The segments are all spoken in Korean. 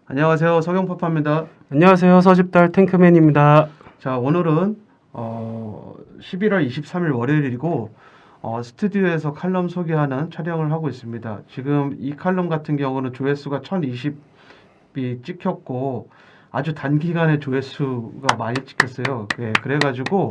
안녕하세요. 성형파파입니다. 안녕하세요. 서집달 탱크맨입니다. 자, 오늘은 11월 23일 월요일이고 스튜디오에서 칼럼 소개하는 촬영을 하고 있습니다. 지금 이 칼럼 같은 경우는 조회수가 1020이 찍혔고 아주 단기간에 조회수가 많이 찍혔어요. 예, 그래가지고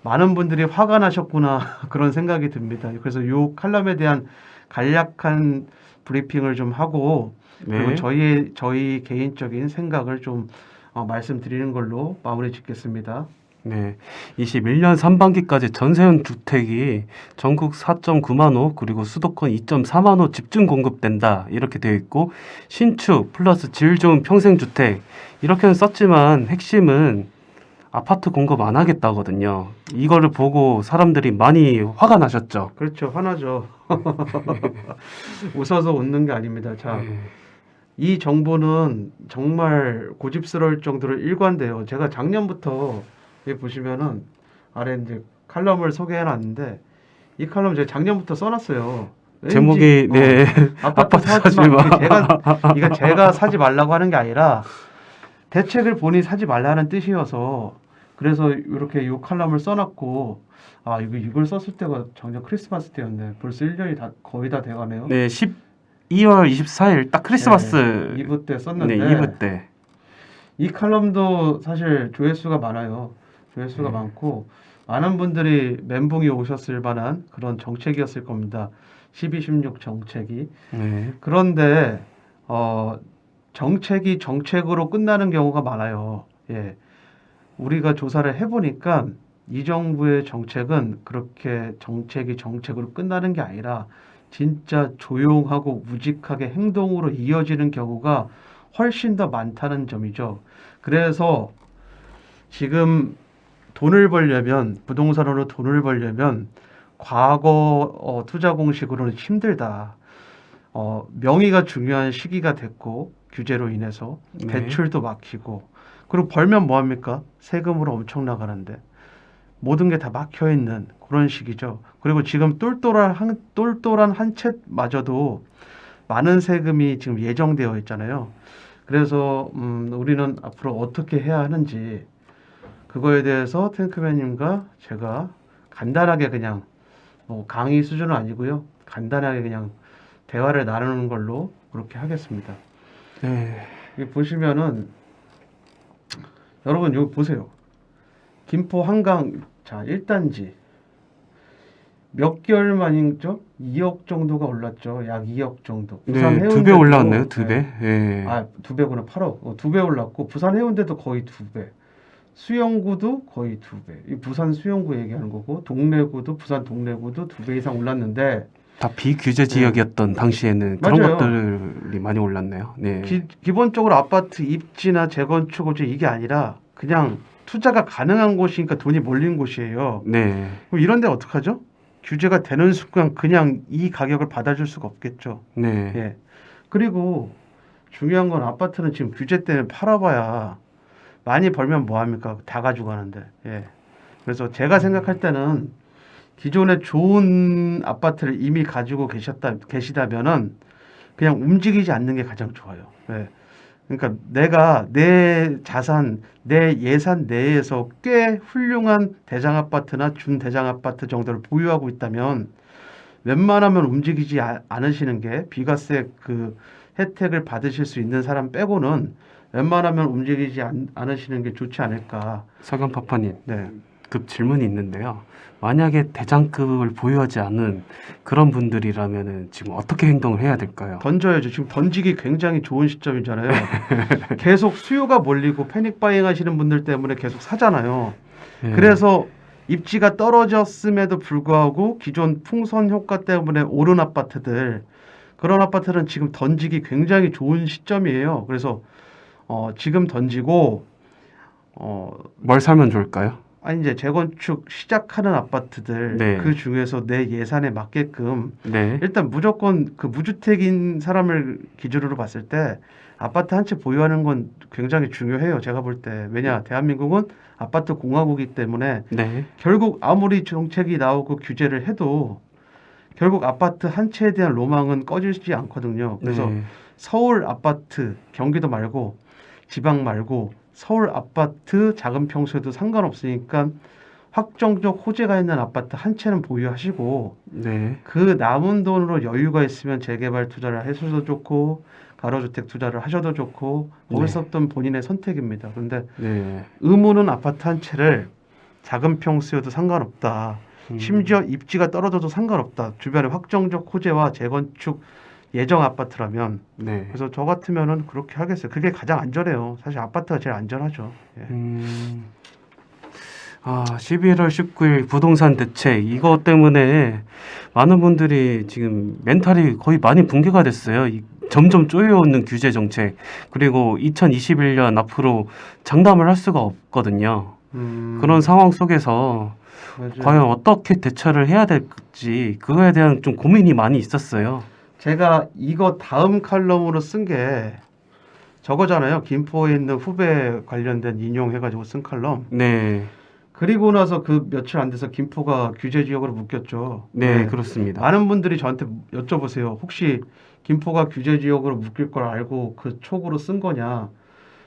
많은 분들이 화가 나셨구나 그런 생각이 듭니다. 그래서 이 칼럼에 대한 간략한 브리핑을 좀 하고 그리고 네. 저희 개인적인 생각을 좀 말씀드리는 걸로 마무리 짓겠습니다. 네. 21년 상반기까지 전세현 주택이 전국 4.9만 호, 그리고 수도권 2.4만 호 집중 공급된다. 이렇게 되어 있고, 신축 플러스 질 좋은 평생주택. 이렇게는 썼지만 핵심은 아파트 공급 안 하겠다거든요. 이거를 보고 사람들이 많이 화가 나셨죠. 그렇죠. 화나죠. 웃어서 웃는 게 아닙니다. 자, 네. 이 정보는 정말 고집스러울 정도로 일관돼요. 제가 작년부터 여기 보시면은 아래 이제 칼럼을 소개해 놨는데 이 칼럼 제가 작년부터 써놨어요. 왠지 제목이 네. 아파트 사지 마. 이게 제가 사지 말라고 하는 게 아니라 대책을 보니 사지 말라는 뜻이어서 그래서 이렇게 이 칼럼을 써놨고 이걸 썼을 때가 작년 크리스마스 때였네. 벌써 1년이 다 거의 다 돼가네요. 네, 12월 24일 딱 크리스마스. 2부 때 네, 썼는데 2부 때. 이 칼럼도 사실 조회수가 많아요. 조회수가 네. 많고 많은 분들이 멘붕이 오셨을 만한 그런 정책이었을 겁니다. 1216 정책이. 네. 그런데 정책이 정책으로 끝나는 경우가 많아요. 예. 우리가 조사를 해보니까 이 정부의 정책은 그렇게 정책이 정책으로 끝나는 게 아니라 진짜 조용하고 우직하게 행동으로 이어지는 경우가 훨씬 더 많다는 점이죠. 그래서 지금 돈을 벌려면, 부동산으로 돈을 벌려면 과거 투자 공식으로는 힘들다. 명의가 중요한 시기가 됐고 규제로 인해서 네. 대출도 막히고 그리고 벌면 뭐합니까? 세금으로 엄청 나가는데 모든 게 다 막혀 있는 그런 시기죠. 그리고 지금 똘똘한 한 채마저도 많은 세금이 지금 예정되어 있잖아요. 그래서 우리는 앞으로 어떻게 해야 하는지 그거에 대해서 탱크맨님과 제가 간단하게 그냥 뭐 강의 수준은 아니고요. 간단하게 그냥 대화를 나누는 걸로 그렇게 하겠습니다. 네. 여기 보시면은 여러분 여기 보세요. 김포 한강 자 1단지 몇 개월 만이죠? 2억 정도가 올랐죠. 약 2억 정도. 부산 네, 두 배 해운대도 올라왔네요. 두 배. 예. 두 배구나 8억. 두 배 올랐고 부산 해운대도 거의 두 배. 수영구도 거의 두 배. 이 부산 수영구 얘기하는 거고 동래구도 부산 동래구도 두 배 이상 올랐는데 다 비규제 지역이었던 당시에는 그런 맞아요. 것들이 많이 올랐네요. 네. 기본적으로 아파트 입지나 재건축 호재 이게 아니라 그냥 투자가 가능한 곳이니까 돈이 몰린 곳이에요. 네. 그럼 이런 데 어떡하죠? 규제가 되는 순간 그냥 이 가격을 받아줄 수가 없겠죠. 네. 예. 그리고 중요한 건 아파트는 지금 규제 때문에 팔아봐야 많이 벌면 뭐합니까? 다 가져가는데. 예. 그래서 제가 생각할 때는 기존에 좋은 아파트를 이미 가지고 계시다면은 그냥 움직이지 않는 게 가장 좋아요. 예. 그러니까 내가 내 자산, 내 예산 내에서 꽤 훌륭한 대장 아파트나 준대장 아파트 정도를 보유하고 있다면 웬만하면 움직이지 않으시는 게 비과세 그 혜택을 받으실 수 있는 사람 빼고는 웬만하면 움직이지 않으시는 게 좋지 않을까. 서경파파님, 네. 급 질문이 있는데요. 만약에 대장급을 보유하지 않은 그런 분들이라면은 지금 어떻게 행동을 해야 될까요? 던져야죠. 지금 던지기 굉장히 좋은 시점이잖아요. 계속 수요가 몰리고 패닉 바잉 하시는 분들 때문에 계속 사잖아요. 예. 그래서 입지가 떨어졌음에도 불구하고 기존 풍선 효과 때문에 오른 아파트들 그런 아파트는 지금 던지기 굉장히 좋은 시점이에요. 그래서 지금 던지고 뭘 사면 좋을까요? 이제 재건축 시작하는 아파트들 네. 그 중에서 내 예산에 맞게끔 네. 일단 무조건 그 무주택인 사람을 기준으로 봤을 때 아파트 한 채 보유하는 건 굉장히 중요해요. 제가 볼 때. 왜냐? 대한민국은 아파트 공화국이기 때문에 네. 결국 아무리 정책이 나오고 규제를 해도 결국 아파트 한 채에 대한 로망은 꺼지지 않거든요. 그래서 네. 서울 아파트, 경기도 말고 지방 말고 서울 아파트 작은 평수에도 상관없으니까 확정적 호재가 있는 아파트 한 채는 보유하시고 네. 그 남은 돈으로 여유가 있으면 재개발 투자를 하셔도 좋고 가로주택 투자를 하셔도 좋고 거기서부터 본인의 선택입니다. 그런데 네. 의무는 아파트 한 채를 작은 평수여도 상관없다. 심지어 입지가 떨어져도 상관없다. 주변에 확정적 호재와 재건축 예정 아파트라면 네. 그래서 저 같으면은 그렇게 하겠어요. 그게 가장 안전해요. 사실 아파트가 제일 안전하죠. 예. 11월 19일 부동산 대책 이거 때문에 많은 분들이 지금 멘탈이 거의 많이 붕괴가 됐어요. 점점 쪼여오는 규제 정책 그리고 2021년 앞으로 장담을 할 수가 없거든요. 그런 상황 속에서 맞아요. 과연 어떻게 대처를 해야 될지 그거에 대한 좀 고민이 많이 있었어요. 제가 이거 다음 칼럼으로 쓴 게 저거잖아요. 김포에 있는 후배 관련된 인용해가지고 쓴 칼럼. 네, 그리고 나서 그 며칠 안 돼서 김포가 규제 지역으로 묶였죠. 네, 그렇습니다. 많은 분들이 저한테 여쭤보세요. 혹시 김포가 규제 지역으로 묶일 걸 알고 그 촉으로 쓴 거냐?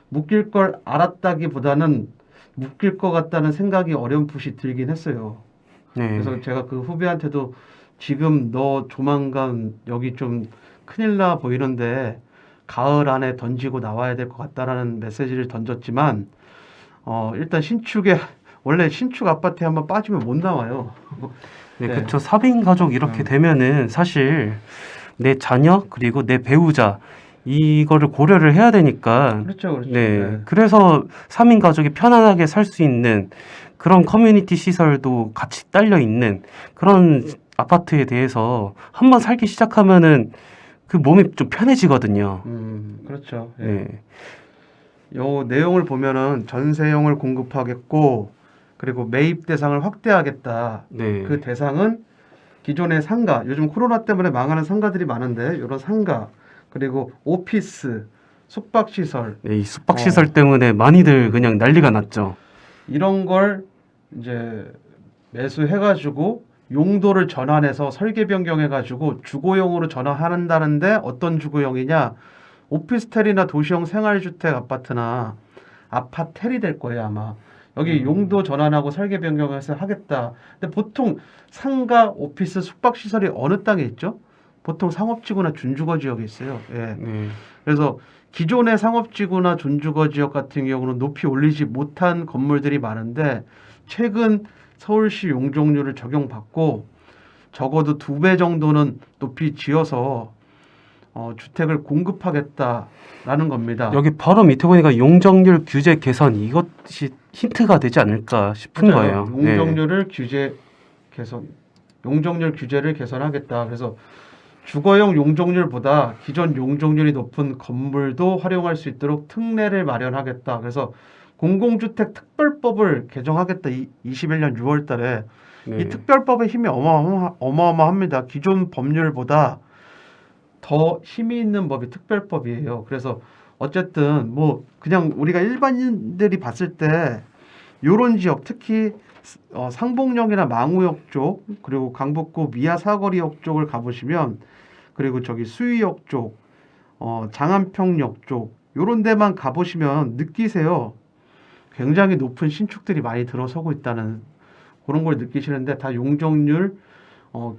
묶일 걸 알았다기보다는 묶일 것 같다는 생각이 어렴풋이 들긴 했어요. 네, 그래서 제가 그 후배한테도 지금 너 조만간 여기 좀 큰일 나 보이는데 가을 안에 던지고 나와야 될 것 같다라는 메시지를 던졌지만 일단 신축에 원래 신축 아파트에 한번 빠지면 못 나와요. 네, 네. 그렇죠. 4인 가족 이렇게 되면은 사실 내 자녀 그리고 내 배우자 이거를 고려를 해야 되니까 그렇죠, 그렇죠. 네. 네. 그래서 3인 가족이 편안하게 살 수 있는 그런 커뮤니티 시설도 같이 딸려 있는 그런 아파트에 대해서 한번 살기 시작하면은 그 몸이 좀 편해지거든요. 그렇죠. 예. 네. 요 내용을 보면은 전세용을 공급하겠고 그리고 매입 대상을 확대하겠다. 네. 그 대상은 기존의 상가, 요즘 코로나 때문에 망하는 상가들이 많은데 이런 상가 그리고 오피스, 숙박시설 네, 이 숙박시설 때문에 많이들 그냥 난리가 났죠. 이런 걸 이제 매수해가지고 용도를 전환해서 설계 변경해가지고 주거용으로 전환한다는데 어떤 주거용이냐? 오피스텔이나 도시형 생활주택 아파트나 아파텔이 될 거예요 아마. 여기 용도 전환하고 설계 변경해서 하겠다. 근데 보통 상가, 오피스, 숙박시설이 어느 땅에 있죠? 보통 상업지구나 준주거 지역에 있어요. 예. 네. 그래서 기존의 상업지구나 준주거 지역 같은 경우는 높이 올리지 못한 건물들이 많은데 최근 서울시 용적률을 적용받고 적어도 2배 정도는 높이 지어서 주택을 공급하겠다라는 겁니다. 여기 바로 밑에 보니까 용적률 규제 개선 이것이 힌트가 되지 않을까 싶은 맞아요. 거예요. 네. 용적률 규제를 개선하겠다. 그래서 주거용 용적률보다 기존 용적률이 높은 건물도 활용할 수 있도록 특례를 마련하겠다. 그래서 공공주택 특별법을 개정하겠다. 21년 6월 달에 네. 이 특별법의 힘이 어마어마합니다. 기존 법률보다 더 힘이 있는 법이 특별법이에요. 그래서 어쨌든 뭐 그냥 우리가 일반인들이 봤을 때 요런 지역 특히 상봉역이나 망우역 쪽 그리고 강북구 미아 사거리역 쪽을 가보시면 그리고 저기 수의역 쪽 장안평역 쪽 요런 데만 가보시면 느끼세요. 굉장히 높은 신축들이 많이 들어서고 있다는 그런 걸 느끼시는데 다 용적률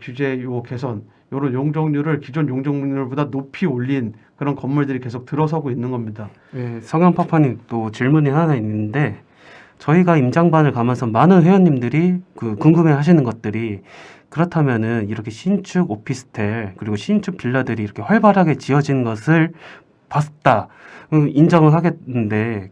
규제 요 개선 요런 용적률을 기존 용적률보다 높이 올린 그런 건물들이 계속 들어서고 있는 겁니다. 네, 성현파파님 또 질문이 하나 있는데 저희가 임장반을 가면서 많은 회원님들이 궁금해하시는 것들이 그렇다면은 이렇게 신축 오피스텔 그리고 신축 빌라들이 이렇게 활발하게 지어진 것을 봤다 인정을 하겠는데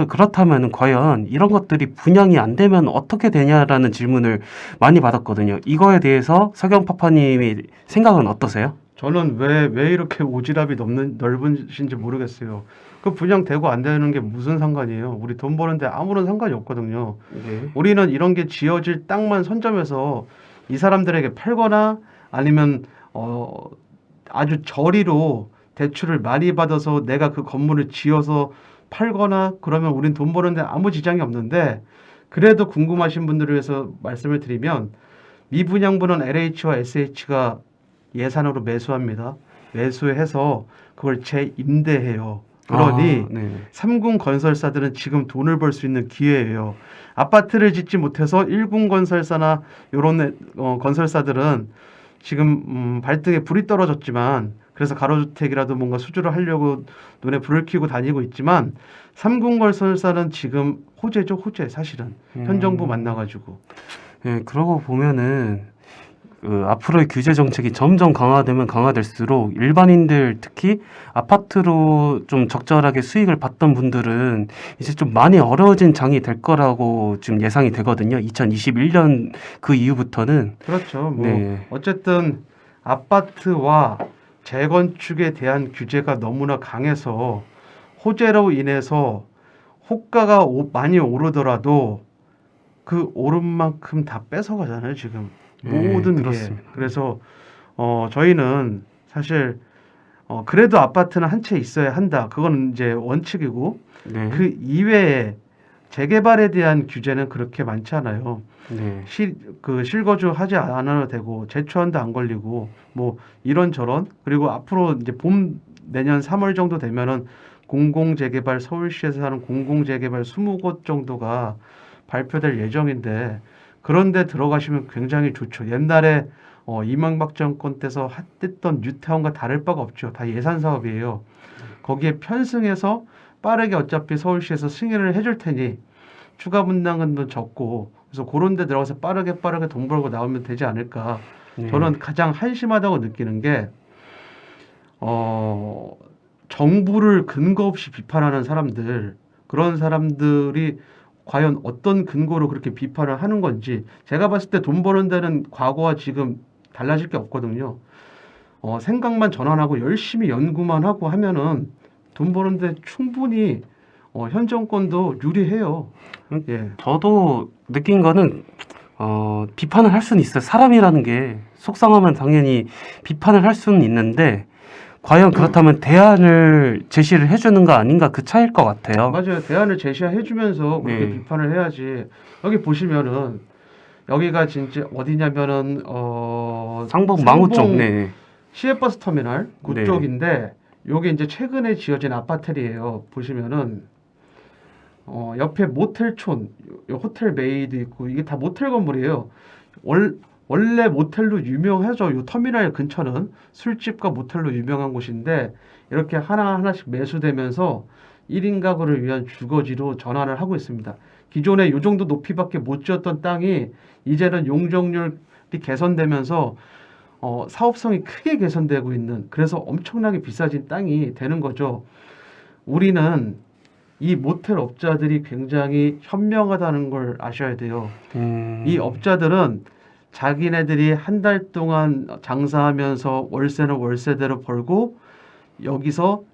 그렇다면 과연 이런 것들이 분양이 안 되면 어떻게 되냐라는 질문을 많이 받았거든요. 이거에 대해서 석영파파님이 생각은 어떠세요? 저는 왜 이렇게 오지랖이 넓으신지 모르겠어요. 그 분양되고 안 되는 게 무슨 상관이에요? 우리 돈 버는데 아무런 상관이 없거든요. 네. 우리는 이런 게 지어질 땅만 선점해서 이 사람들에게 팔거나 아니면 아주 저리로 대출을 많이 받아서 내가 그 건물을 지어서 팔거나 그러면 우린 돈 버는데 아무 지장이 없는데 그래도 궁금하신 분들을 위해서 말씀을 드리면 미분양분은 LH와 SH가 예산으로 매수합니다. 매수해서 그걸 재임대해요. 그러니 네. 3군 건설사들은 지금 돈을 벌 수 있는 기회예요. 아파트를 짓지 못해서 1군 건설사나 이런 건설사들은 지금 발등에 불이 떨어졌지만 그래서 가로주택이라도 뭔가 수주를 하려고 눈에 불을 켜고 다니고 있지만 3군 건설사는 지금 호재죠, 호재 사실은. 현 정부 만나가지고. 네, 그러고 보면은 앞으로의 규제 정책이 점점 강화되면 강화될수록 일반인들 특히 아파트로 좀 적절하게 수익을 받던 분들은 이제 좀 많이 어려워진 장이 될 거라고 지금 예상이 되거든요. 2021년 그 이후부터는. 그렇죠. 뭐 네. 어쨌든 아파트와 재건축에 대한 규제가 너무나 강해서 호재로 인해서 호가가 많이 오르더라도 그 오른 만큼 다 뺏어가잖아요, 지금. 네, 모든 게. 그렇습니다. 그래서 저희는 사실 그래도 아파트는 한 채 있어야 한다. 그건 이제 원칙이고 네. 그 이외에 재개발에 대한 규제는 그렇게 많지 않아요. 네. 실거주 하지 않아도 되고 제초한도 안 걸리고 뭐 이런저런. 그리고 앞으로 이제 내년 3월 정도 되면은 공공재개발, 서울시에서 하는 공공재개발 20곳 정도가 발표될 예정인데 그런데 들어가시면 굉장히 좋죠. 옛날에 이명박 정권 때서 했던 뉴타운과 다를 바가 없죠. 다 예산 사업이에요. 거기에 편승해서 빠르게 어차피 서울시에서 승인을 해줄 테니 추가 분담금도 적고 그래서 그런 데 들어가서 빠르게 돈 벌고 나오면 되지 않을까. 네. 저는 가장 한심하다고 느끼는 게 정부를 근거 없이 비판하는 사람들, 그런 사람들이 과연 어떤 근거로 그렇게 비판을 하는 건지. 제가 봤을 때 돈 버는 데는 과거와 지금 달라질 게 없거든요. 생각만 전환하고 열심히 연구만 하고 하면은 돈 버는데 충분히 현 정권도 유리해요. 예. 저도 느낀 거는 비판을 할 수는 있어요. 사람이라는 게 속상하면 당연히 비판을 할 수는 있는데 과연 그렇다면 대안을 제시를 해주는 거 아닌가 그 차이일 것 같아요. 맞아요. 대안을 제시해주면서 그렇게 네. 비판을 해야지. 여기 보시면은 여기가 진짜 어디냐면은 상봉 망우 쪽. 네. 시외버스 터미널 네. 그쪽인데 요게 이제 최근에 지어진 아파트예요. 보시면은 옆에 모텔촌, 호텔 메이도 있고 이게 다 모텔 건물이에요. 원래 모텔로 유명하죠. 요 터미널 근처는 술집과 모텔로 유명한 곳인데 이렇게 하나하나씩 매수되면서 1인 가구를 위한 주거지로 전환을 하고 있습니다. 기존에 요 정도 높이밖에 못 지었던 땅이 이제는 용적률이 개선되면서 사업성이 크게 개선되고 있는, 그래서 엄청나게 비싸진 땅이 되는 거죠. 우리는 이 모텔 업자들이 굉장히 현명하다는 걸 아셔야 돼요. 이 업자들은 자기네들이 한 달 동안 장사하면서 월세는 월세대로 벌고 여기서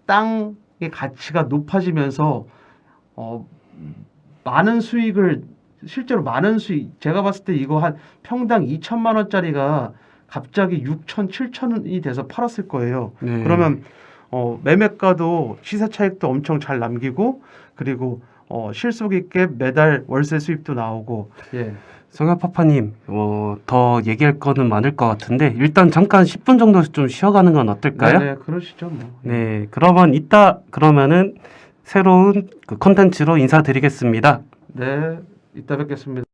땅의 가치가 높아지면서 많은 수익을, 실제로 많은 수익, 제가 봤을 때 이거 한 평당 2천만 원짜리가 갑자기 6천, 7천이 돼서 팔았을 거예요. 네. 그러면 매매가도 시세 차익도 엄청 잘 남기고 그리고 실속 있게 매달 월세 수입도 나오고. 예. 성현파파님, 더 얘기할 거는 많을 것 같은데 일단 잠깐 10분 정도 좀 쉬어가는 건 어떨까요? 네, 그러시죠 뭐. 네, 그러면은 새로운 그 컨텐츠로 인사드리겠습니다. 네, 이따 뵙겠습니다.